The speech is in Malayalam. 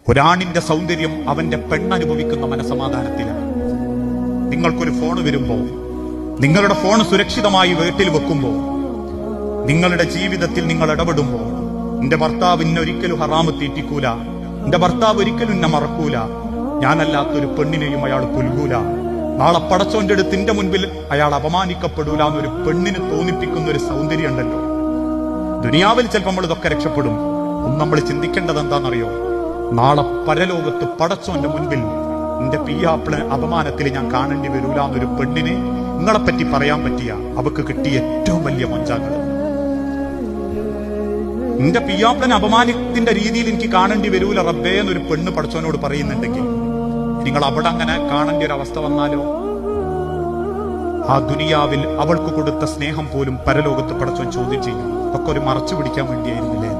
ഒരാണിന്റെ സൗന്ദര്യം അവന്റെ പെണ്ണനുഭവിക്കുന്ന മനസമാധാനത്തിലാണ്. നിങ്ങൾക്കൊരു ഫോൺ വരുമ്പോൾ, നിങ്ങളുടെ ഫോൺ സുരക്ഷിതമായി വീട്ടിൽ വെക്കുമ്പോൾ, നിങ്ങളുടെ ജീവിതത്തിൽ നിങ്ങൾ ഇടപെടുമ്പോൾ, എന്റെ ഭർത്താവ് ഇന്നൊരിക്കലും ഹറാമ് തീറ്റിക്കൂല, എന്റെ ഭർത്താവ് ഒരിക്കലും എന്നെ മറക്കൂല, ഞാനല്ലാത്തൊരു പെണ്ണിനെയും അയാൾ പുൽകൂല, നാളെ പടച്ചോന്റെ അടുത്ത് എന്റെ മുൻപിൽ അയാൾ അപമാനിക്കപ്പെടൂല എന്നൊരു പെണ്ണിന് തോന്നിപ്പിക്കുന്ന ഒരു സൗന്ദര്യം ഉണ്ടല്ലോ. ദുനിയാവിൽ ചിലപ്പോൾ നമ്മൾ ഇതൊക്കെ രക്ഷപ്പെടും. നമ്മൾ ചിന്തിക്കേണ്ടത് എന്താണെന്നറിയോ? നാളെ പരലോകത്ത് പടച്ചോന്റെ മുൻപിൽ എന്റെ പിയാപ്പിള അപമാനത്തിൽ ഞാൻ കാണേണ്ടി വരൂല എന്നൊരു പെണ്ണിന് നിങ്ങളെപ്പറ്റി പറയാൻ പറ്റിയ അവക്ക് കിട്ടിയ ഏറ്റവും വലിയ മൊഞ്ചാങ്ങൾ. എന്റെ പിയാപ്പിളനെ അപമാനത്തിന്റെ രീതിയിൽ എനിക്ക് കാണേണ്ടി വരൂല റബ്ബേ എന്നൊരു പെണ്ണ് പടച്ചോനോട് പറയുന്നുണ്ടെങ്കിൽ, നിങ്ങൾ അവിടെ അങ്ങനെ കാണേണ്ട ഒരു അവസ്ഥ വന്നാലോ? ആ ദുനിയാവിൽ അവൾക്ക് കൊടുത്ത സ്നേഹം പോലും പരലോകത്ത് പടച്ചോൻ ചോദ്യം ചെയ്യും. ഒക്കെ ഒരു മറച്ചു പിടിക്കാൻ വേണ്ടിയായിരുന്നില്ലേ?